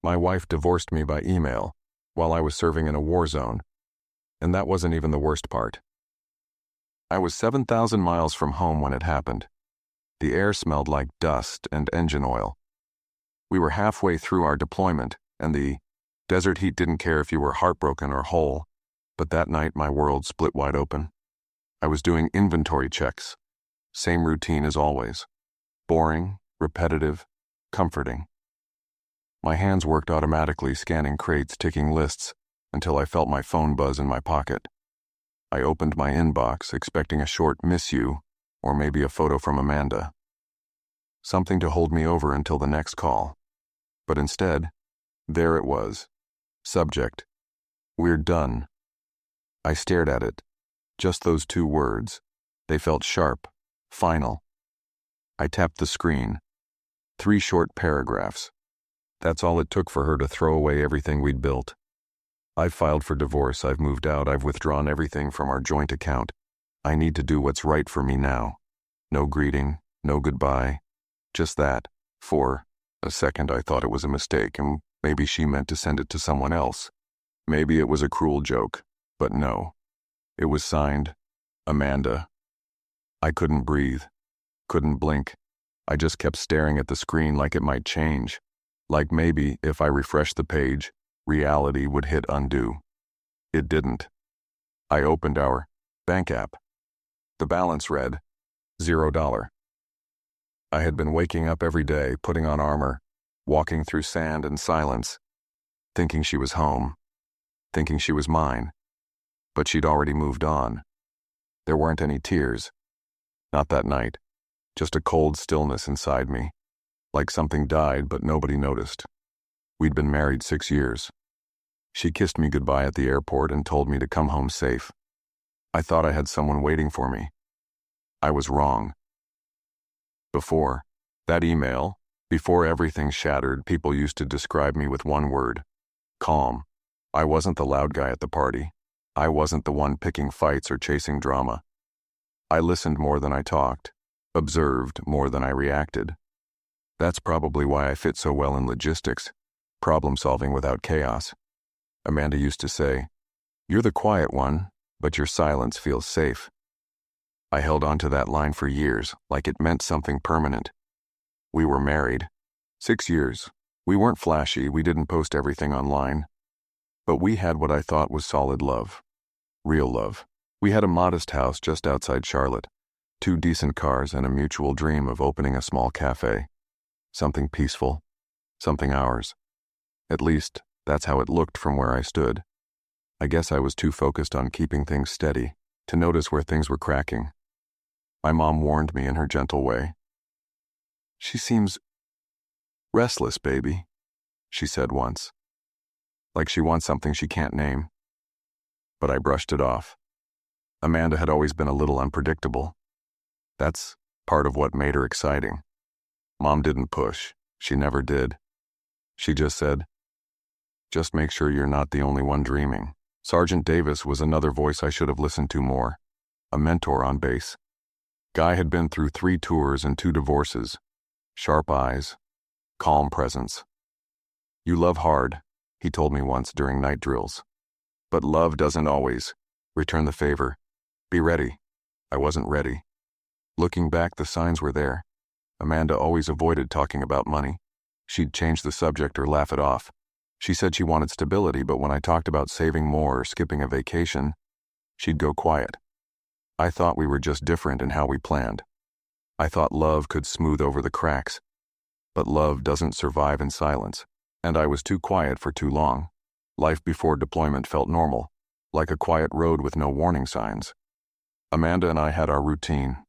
My wife divorced me by email while I was serving in a war zone, and that wasn't even the worst part. I was 7,000 miles from home when it happened. The air smelled like dust and engine oil. We were halfway through our deployment, and the desert heat didn't care if you were heartbroken or whole, but that night my world split wide open. I was doing inventory checks. Same routine as always. Boring, repetitive, comforting. My hands worked automatically, scanning crates, ticking lists, until I felt my phone buzz in my pocket. I opened my inbox, expecting a short "miss you," or maybe a photo from Amanda. Something to hold me over until the next call. But instead, there it was. Subject: "We're done." I stared at it. Just those 2 words. They felt sharp, final. I tapped the screen. 3 short paragraphs. That's all it took for her to throw away everything we'd built. I've filed for divorce, I've moved out, I've withdrawn everything from our joint account. I need to do what's right for me now. No greeting, no goodbye. Just that. For a second I thought it was a mistake, and maybe she meant to send it to someone else. Maybe it was a cruel joke, but no. It was signed, Amanda. I couldn't breathe, couldn't blink. I just kept staring at the screen like it might change. Like maybe, if I refreshed the page, reality would hit undo. It didn't. I opened our bank app. The balance read, $0. I had been waking up every day, putting on armor, walking through sand and silence, thinking she was home, thinking she was mine. But she'd already moved on. There weren't any tears. Not that night. Just a cold stillness inside me. Like something died but nobody noticed. We'd been married 6 years. She kissed me goodbye at the airport and told me to come home safe. I thought I had someone waiting for me. I was wrong. Before that email, before everything shattered, people used to describe me with one word: calm. I wasn't the loud guy at the party. I wasn't the one picking fights or chasing drama. I listened more than I talked, observed more than I reacted. That's probably why I fit so well in logistics, problem solving without chaos. Amanda used to say, "You're the quiet one, but your silence feels safe." I held on to that line for years, like it meant something permanent. We were married. 6 years. We weren't flashy, we didn't post everything online. But we had what I thought was solid love. Real love. We had a modest house just outside Charlotte, 2 decent cars, and a mutual dream of opening a small cafe. Something peaceful. Something ours. At least, that's how it looked from where I stood. I guess I was too focused on keeping things steady to notice where things were cracking. My mom warned me in her gentle way. "She seems restless, baby," she said once. Like she wants something she can't name. But I brushed it off. Amanda had always been a little unpredictable. That's part of what made her exciting. Mom didn't push. She never did. She just said, "Just make sure you're not the only one dreaming." Sergeant Davis was another voice I should have listened to more. A mentor on base. Guy had been through 3 tours and 2 divorces. Sharp eyes. Calm presence. "You love hard," he told me once during night drills. "But love doesn't always return the favor. Be ready." I wasn't ready. Looking back, the signs were there. Amanda always avoided talking about money. She'd change the subject or laugh it off. She said she wanted stability, but when I talked about saving more or skipping a vacation, she'd go quiet. I thought we were just different in how we planned. I thought love could smooth over the cracks. But love doesn't survive in silence, and I was too quiet for too long. Life before deployment felt normal, like a quiet road with no warning signs. Amanda and I had our routine.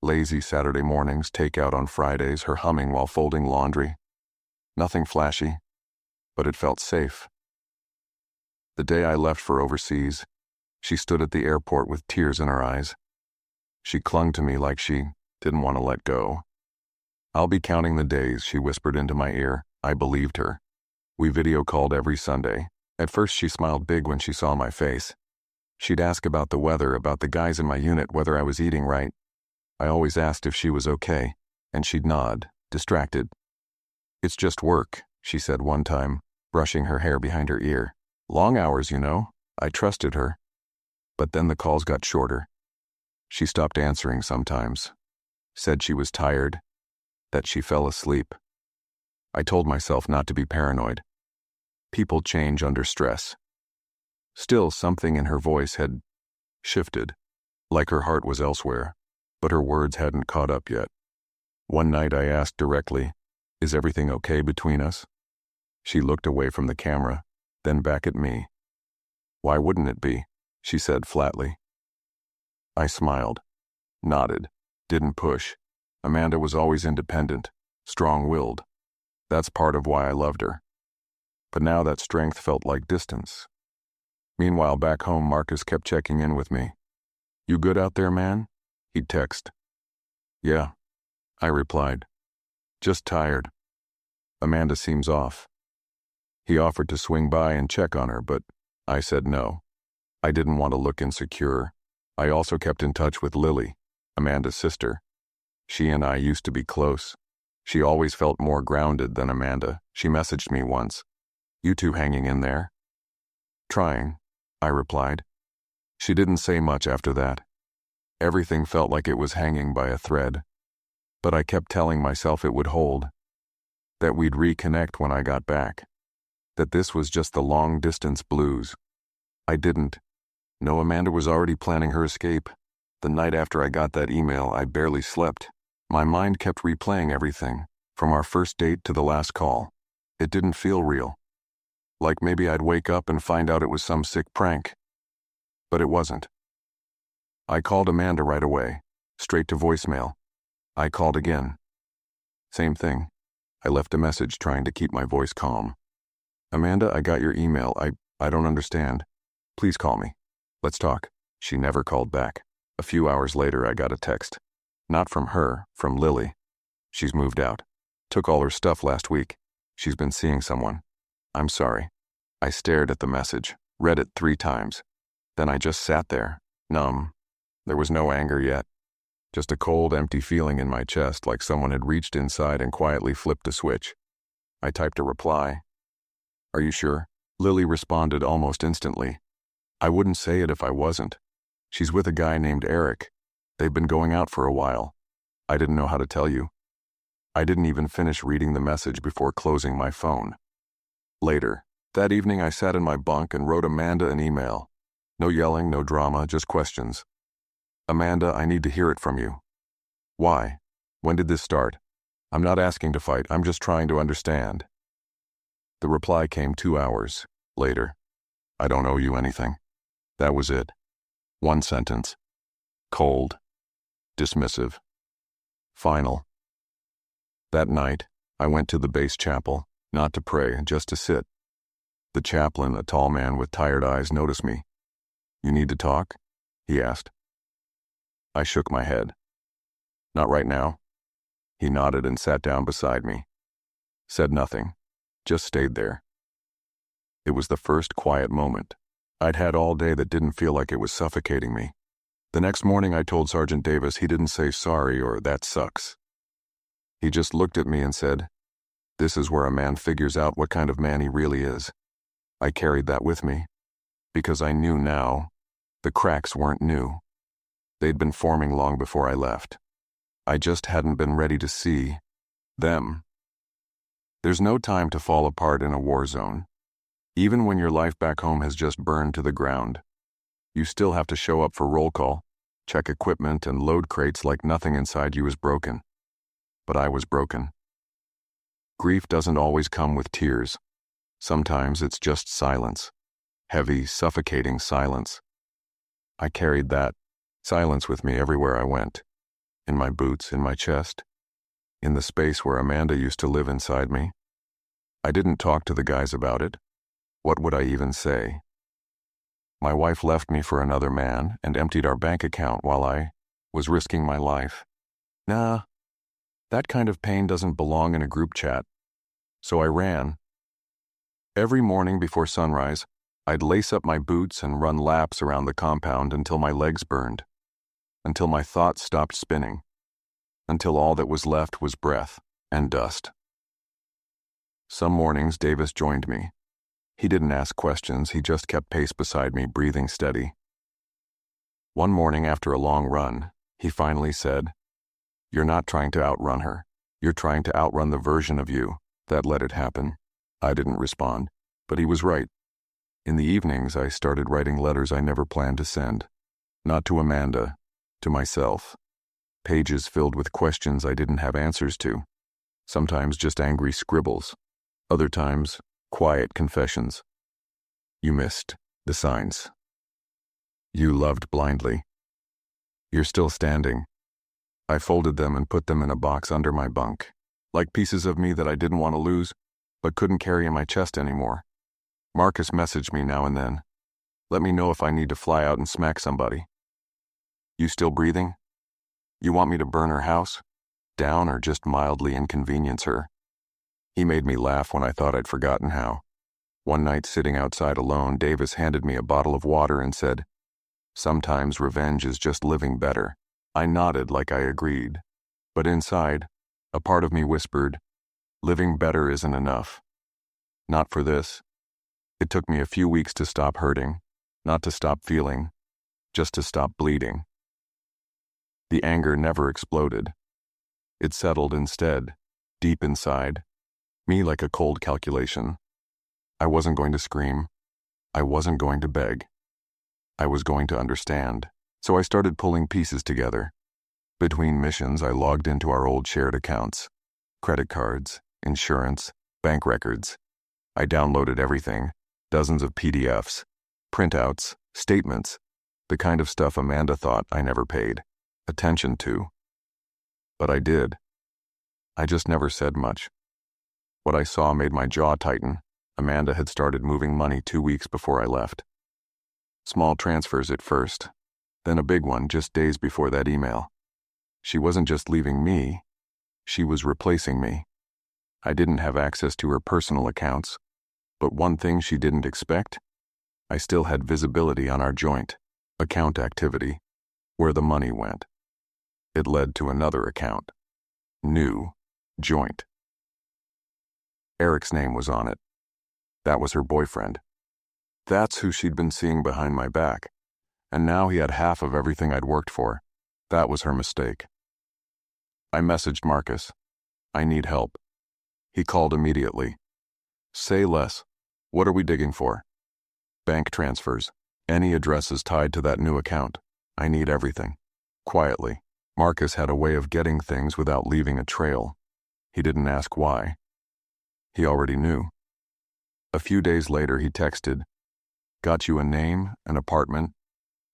Lazy Saturday mornings, takeout on Fridays, her humming while folding laundry. Nothing flashy, but it felt safe. The day I left for overseas, she stood at the airport with tears in her eyes. She clung to me like she didn't want to let go. "I'll be counting the days," she whispered into my ear. I believed her. We video called every Sunday. At first she smiled big when she saw my face. She'd ask about the weather, about the guys in my unit, whether I was eating right. I always asked if she was okay, and she'd nod, distracted. "It's just work," she said one time, brushing her hair behind her ear. Long hours, you know. I trusted her. But then the calls got shorter. She stopped answering sometimes. Said she was tired, that she fell asleep. I told myself not to be paranoid. People change under stress. Still, something in her voice had shifted, like her heart was elsewhere, but her words hadn't caught up yet. One night I asked directly, "Is everything okay between us?" She looked away from the camera, then back at me. "Why wouldn't it be?" she said flatly. I smiled, nodded, didn't push. Amanda was always independent, strong-willed. That's part of why I loved her. But now that strength felt like distance. Meanwhile, back home, Marcus kept checking in with me. "You good out there, man?" He'd text. "Yeah," I replied. "Just tired. Amanda seems off." He offered to swing by and check on her, but I said no. I didn't want to look insecure. I also kept in touch with Lily, Amanda's sister. She and I used to be close. She always felt more grounded than Amanda. She messaged me once. "You two hanging in there?" "Trying," I replied. She didn't say much after that. Everything felt like it was hanging by a thread. But I kept telling myself it would hold. That we'd reconnect when I got back. That this was just the long-distance blues. I didn't. No, Amanda was already planning her escape. The night after I got that email, I barely slept. My mind kept replaying everything, from our first date to the last call. It didn't feel real. Like maybe I'd wake up and find out it was some sick prank. But it wasn't. I called Amanda right away, straight to voicemail. I called again. Same thing. I left a message trying to keep my voice calm. "Amanda, I got your email. I don't understand. Please call me. Let's talk." She never called back. A few hours later, I got a text. Not from her, from Lily. "She's moved out. Took all her stuff last week. She's been seeing someone. I'm sorry." I stared at the message, read it 3 times. Then I just sat there, numb. There was no anger yet. Just a cold, empty feeling in my chest, like someone had reached inside and quietly flipped a switch. I typed a reply. "Are you sure?" Lily responded almost instantly. "I wouldn't say it if I wasn't. She's with a guy named Eric. They've been going out for a while. I didn't know how to tell you." I didn't even finish reading the message before closing my phone. Later, that evening I sat in my bunk and wrote Amanda an email. No yelling, no drama, just questions. "Amanda, I need to hear it from you. Why? When did this start? I'm not asking to fight, I'm just trying to understand." The reply came 2 hours later. "I don't owe you anything." That was it. One sentence. Cold. Dismissive. Final. That night, I went to the base chapel, not to pray, just to sit. The chaplain, a tall man with tired eyes, noticed me. "You need to talk?" he asked. I shook my head. "Not right now." He nodded and sat down beside me. Said nothing. Just stayed there. It was the first quiet moment I'd had all day that didn't feel like it was suffocating me. The next morning I told Sergeant Davis. He didn't say sorry or "that sucks." He just looked at me and said, "This is where a man figures out what kind of man he really is." I carried that with me, because I knew now the cracks weren't new. They'd been forming long before I left. I just hadn't been ready to see them. There's no time to fall apart in a war zone. Even when your life back home has just burned to the ground, you still have to show up for roll call, check equipment, and load crates like nothing inside you is broken. But I was broken. Grief doesn't always come with tears. Sometimes it's just silence. Heavy, suffocating silence. I carried that silence with me everywhere I went. In my boots, in my chest. In the space where Amanda used to live inside me. I didn't talk to the guys about it. What would I even say? My wife left me for another man and emptied our bank account while I was risking my life. Nah, that kind of pain doesn't belong in a group chat. So I ran. Every morning before sunrise, I'd lace up my boots and run laps around the compound until my legs burned. Until my thoughts stopped spinning. Until all that was left was breath and dust. Some mornings Davis joined me. He didn't ask questions, he just kept pace beside me, breathing steady. One morning after a long run, he finally said, "You're not trying to outrun her. You're trying to outrun the version of you that let it happen." I didn't respond, but he was right. In the evenings, I started writing letters I never planned to send. Not to Amanda, to myself. Pages filled with questions I didn't have answers to. Sometimes just angry scribbles. Other times, quiet confessions. You missed the signs. You loved blindly. You're still standing. I folded them and put them in a box under my bunk, like pieces of me that I didn't want to lose, but couldn't carry in my chest anymore. Marcus messaged me now and then. Let me know if I need to fly out and smack somebody. You still breathing? You want me to burn her house down or just mildly inconvenience her? He made me laugh when I thought I'd forgotten how. One night sitting outside alone, Davis handed me a bottle of water and said, "Sometimes revenge is just living better." I nodded like I agreed, but inside, a part of me whispered, living better isn't enough. Not for this. It took me a few weeks to stop hurting, not to stop feeling, just to stop bleeding. The anger never exploded. It settled instead, deep inside, me like a cold calculation. I wasn't going to scream. I wasn't going to beg. I was going to understand, so I started pulling pieces together. Between missions, I logged into our old shared accounts. Credit cards, insurance, bank records. I downloaded everything, dozens of PDFs, printouts, statements, the kind of stuff Amanda thought I never paid attention to. But I did. I just never said much. What I saw made my jaw tighten. Amanda had started moving money 2 weeks before I left. Small transfers at first, then a big one just days before that email. She wasn't just leaving me, she was replacing me. I didn't have access to her personal accounts, but one thing she didn't expect, I still had visibility on our joint account activity, where the money went. It led to another account. New, joint. Eric's name was on it. That was her boyfriend. That's who she'd been seeing behind my back, and now he had half of everything I'd worked for. That was her mistake. I messaged Marcus. I need help. He called immediately. Say less. What are we digging for? Bank transfers. Any addresses tied to that new account. I need everything. Quietly. Marcus had a way of getting things without leaving a trail. He didn't ask why. He already knew. A few days later he texted, "Got you a name, an apartment,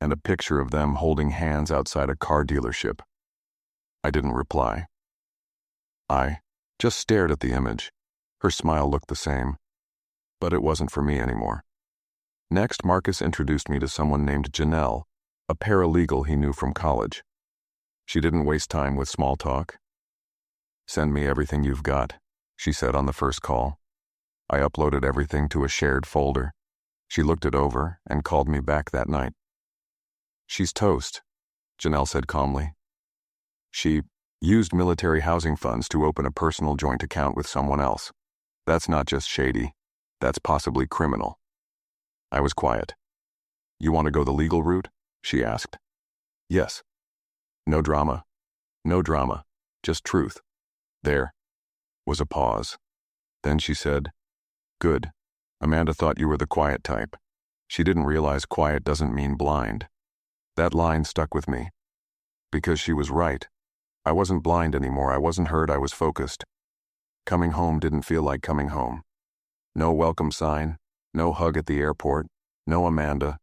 and a picture of them holding hands outside a car dealership." I didn't reply. I just stared at the image. Her smile looked the same, but it wasn't for me anymore. Next, Marcus introduced me to someone named Janelle, a paralegal he knew from college. She didn't waste time with small talk. "Send me everything you've got," she said on the first call. I uploaded everything to a shared folder. She looked it over and called me back that night. "She's toast," Janelle said calmly. "She used military housing funds to open a personal joint account with someone else. That's not just shady, that's possibly criminal." I was quiet. "You want to go the legal route?" she asked. "Yes." "No drama. No drama. Just truth." There was a pause. Then she said, "Good. Amanda thought you were the quiet type. She didn't realize quiet doesn't mean blind." That line stuck with me. Because she was right. I wasn't blind anymore. I wasn't hurt. I was focused. Coming home didn't feel like coming home. No welcome sign, no hug at the airport, no Amanda.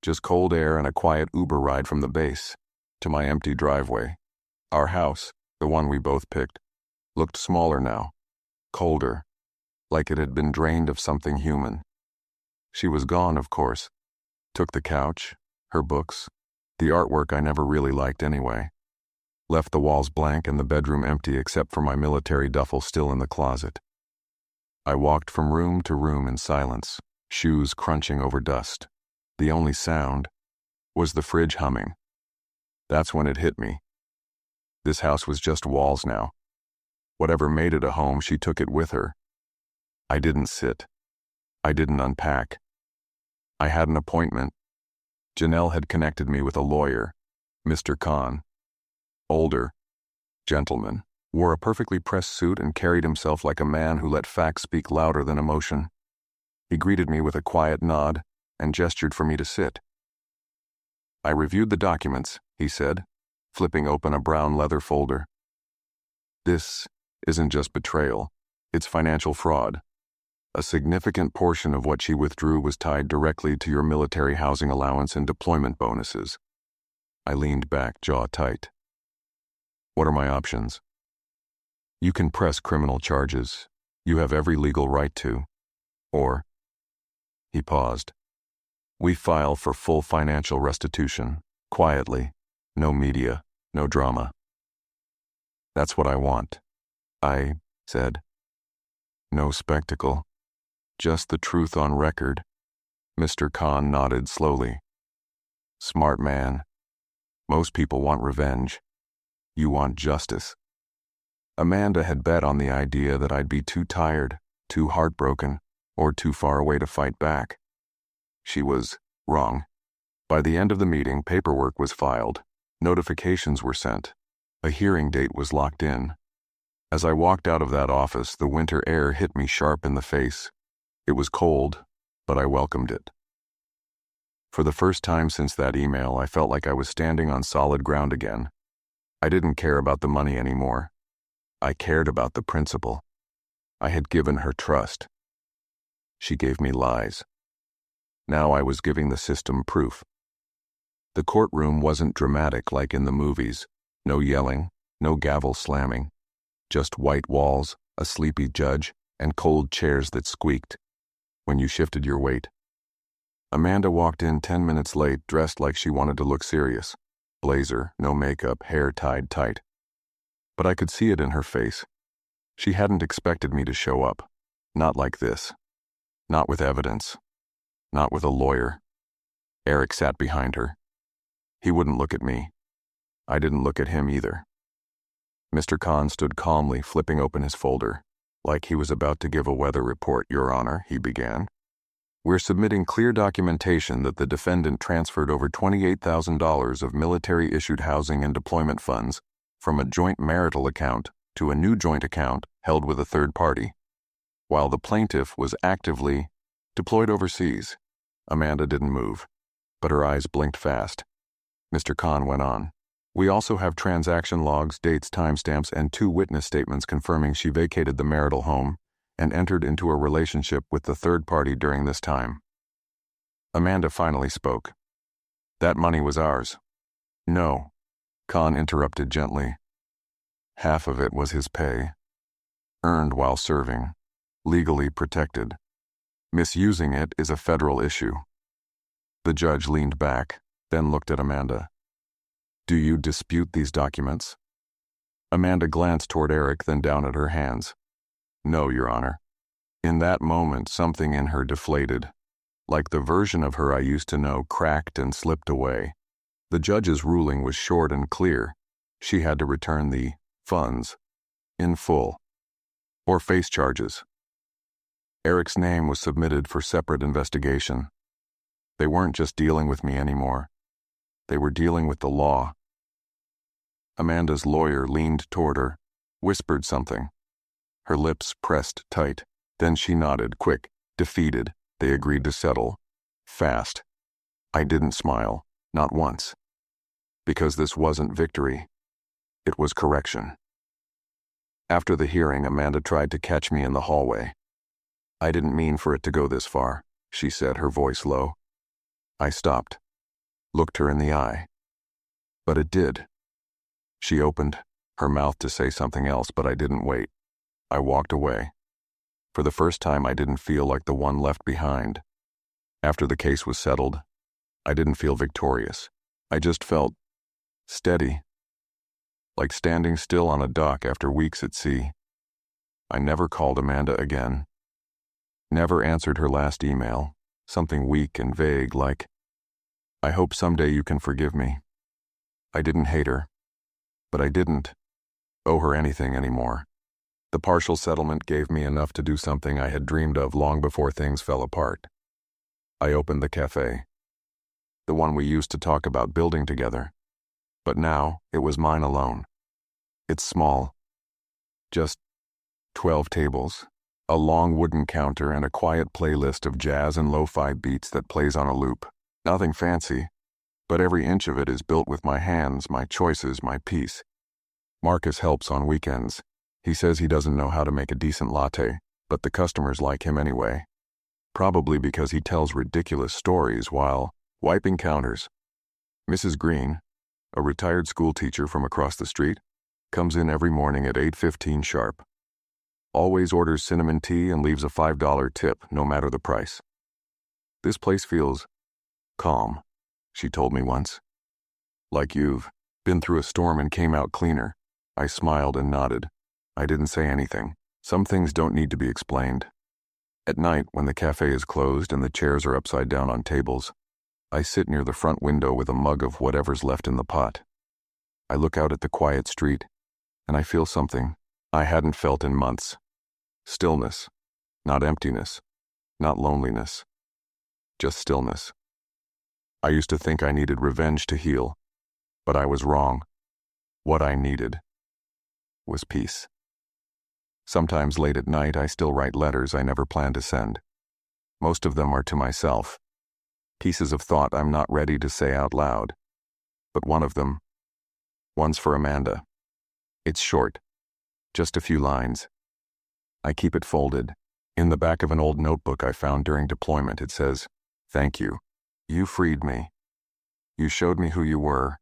Just cold air and a quiet Uber ride from the base to my empty driveway. Our house, the one we both picked, looked smaller now, colder, like it had been drained of something human. She was gone, of course. Took the couch, her books, the artwork I never really liked anyway. Left the walls blank and the bedroom empty except for my military duffel still in the closet. I walked from room to room in silence, shoes crunching over dust. The only sound was the fridge humming. That's when it hit me. This house was just walls now. Whatever made it a home, she took it with her. I didn't sit. I didn't unpack. I had an appointment. Janelle had connected me with a lawyer, Mr. Khan. Older, gentleman, wore a perfectly pressed suit and carried himself like a man who let facts speak louder than emotion. He greeted me with a quiet nod and gestured for me to sit. I reviewed the documents, he said, flipping open a brown leather folder. This isn't just betrayal, it's financial fraud. A significant portion of what she withdrew was tied directly to your military housing allowance and deployment bonuses. I leaned back, jaw tight. What are my options? You can press criminal charges. You have every legal right to. Or, he paused. We file for full financial restitution, quietly, no media, no drama. That's what I want, I said. No spectacle, just the truth on record. Mr. Khan nodded slowly. Smart man. Most people want revenge. You want justice. Amanda had bet on the idea that I'd be too tired, too heartbroken, or too far away to fight back. She was wrong. By the end of the meeting, paperwork was filed, notifications were sent, a hearing date was locked in. As I walked out of that office, the winter air hit me sharp in the face. It was cold, but I welcomed it. For the first time since that email, I felt like I was standing on solid ground again. I didn't care about the money anymore. I cared about the principle. I had given her trust. She gave me lies. Now I was giving the system proof. The courtroom wasn't dramatic like in the movies. No yelling, no gavel slamming. Just white walls, a sleepy judge, and cold chairs that squeaked when you shifted your weight. Amanda walked in 10 minutes late, dressed like she wanted to look serious. Blazer, no makeup, hair tied tight. But I could see it in her face. She hadn't expected me to show up. Not like this. Not with evidence. Not with a lawyer. Eric sat behind her. He wouldn't look at me. I didn't look at him either. Mr. Khan stood calmly, flipping open his folder. Like he was about to give a weather report, Your Honor, he began. We're submitting clear documentation that the defendant transferred over $28,000 of military-issued housing and deployment funds from a joint marital account to a new joint account held with a third party, while the plaintiff was actively deployed overseas. Amanda didn't move, but her eyes blinked fast. Mr. Khan went on. We also have transaction logs, dates, timestamps, and 2 witness statements confirming she vacated the marital home and entered into a relationship with the third party during this time. Amanda finally spoke. That money was ours. No, Khan interrupted gently. Half of it was his pay, earned while serving, legally protected. Misusing it is a federal issue. The judge leaned back, then looked at Amanda. Do you dispute these documents? Amanda glanced toward Eric, then down at her hands. No, Your Honor. In that moment, something in her deflated. Like the version of her I used to know, cracked and slipped away. The judge's ruling was short and clear. She had to return the funds in full, or face charges. Eric's name was submitted for separate investigation. They weren't just dealing with me anymore. They were dealing with the law. Amanda's lawyer leaned toward her, whispered something. Her lips pressed tight. Then she nodded, quick, defeated. They agreed to settle. Fast. I didn't smile, not once. Because this wasn't victory. It was correction. After the hearing, Amanda tried to catch me in the hallway. I didn't mean for it to go this far, she said, her voice low. I stopped, looked her in the eye. But it did. She opened her mouth to say something else, but I didn't wait. I walked away. For the first time, I didn't feel like the one left behind. After the case was settled, I didn't feel victorious. I just felt steady, like standing still on a dock after weeks at sea. I never called Amanda again. Never answered her last email, something weak and vague like, I hope someday you can forgive me. I didn't hate her, but I didn't owe her anything anymore. The partial settlement gave me enough to do something I had dreamed of long before things fell apart. I opened the cafe. The one we used to talk about building together. But now, it was mine alone. It's small. Just 12 tables, a long wooden counter, and a quiet playlist of jazz and lo-fi beats that plays on a loop. Nothing fancy, but every inch of it is built with my hands, my choices, my peace. Marcus helps on weekends. He says he doesn't know how to make a decent latte, but the customers like him anyway. Probably because he tells ridiculous stories while wiping counters. Mrs. Green, a retired school teacher from across the street, comes in every morning at 8:15 sharp. Always orders cinnamon tea and leaves a $5 tip, no matter the price. This place feels calm, she told me once. Like you've been through a storm and came out cleaner. I smiled and nodded. I didn't say anything. Some things don't need to be explained. At night, when the cafe is closed and the chairs are upside down on tables, I sit near the front window with a mug of whatever's left in the pot. I look out at the quiet street, and I feel something I hadn't felt in months. Stillness, not emptiness, not loneliness, just stillness. I used to think I needed revenge to heal, but I was wrong. What I needed was peace. Sometimes late at night, I still write letters I never planned to send. Most of them are to myself. Pieces of thought I'm not ready to say out loud. But one of them, one's for Amanda. It's short, just a few lines. I keep it folded. In the back of an old notebook I found during deployment, it says, "Thank you. You freed me. You showed me who you were.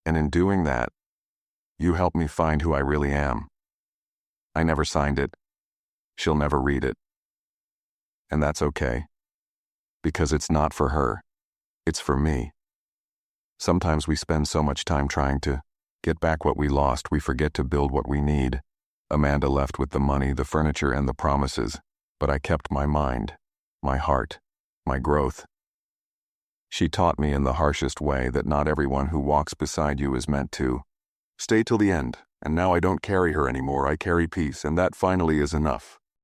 And in doing that, you helped me find who I really am." I never signed it. She'll never read it. And that's okay. Because it's not for her. It's for me. Sometimes we spend so much time trying to get back what we lost, we forget to build what we need. Amanda left with the money, the furniture, and the promises, but I kept my mind, my heart, my growth. She taught me in the harshest way that not everyone who walks beside you is meant to stay till the end, and now I don't carry her anymore, I carry peace, and that finally is enough.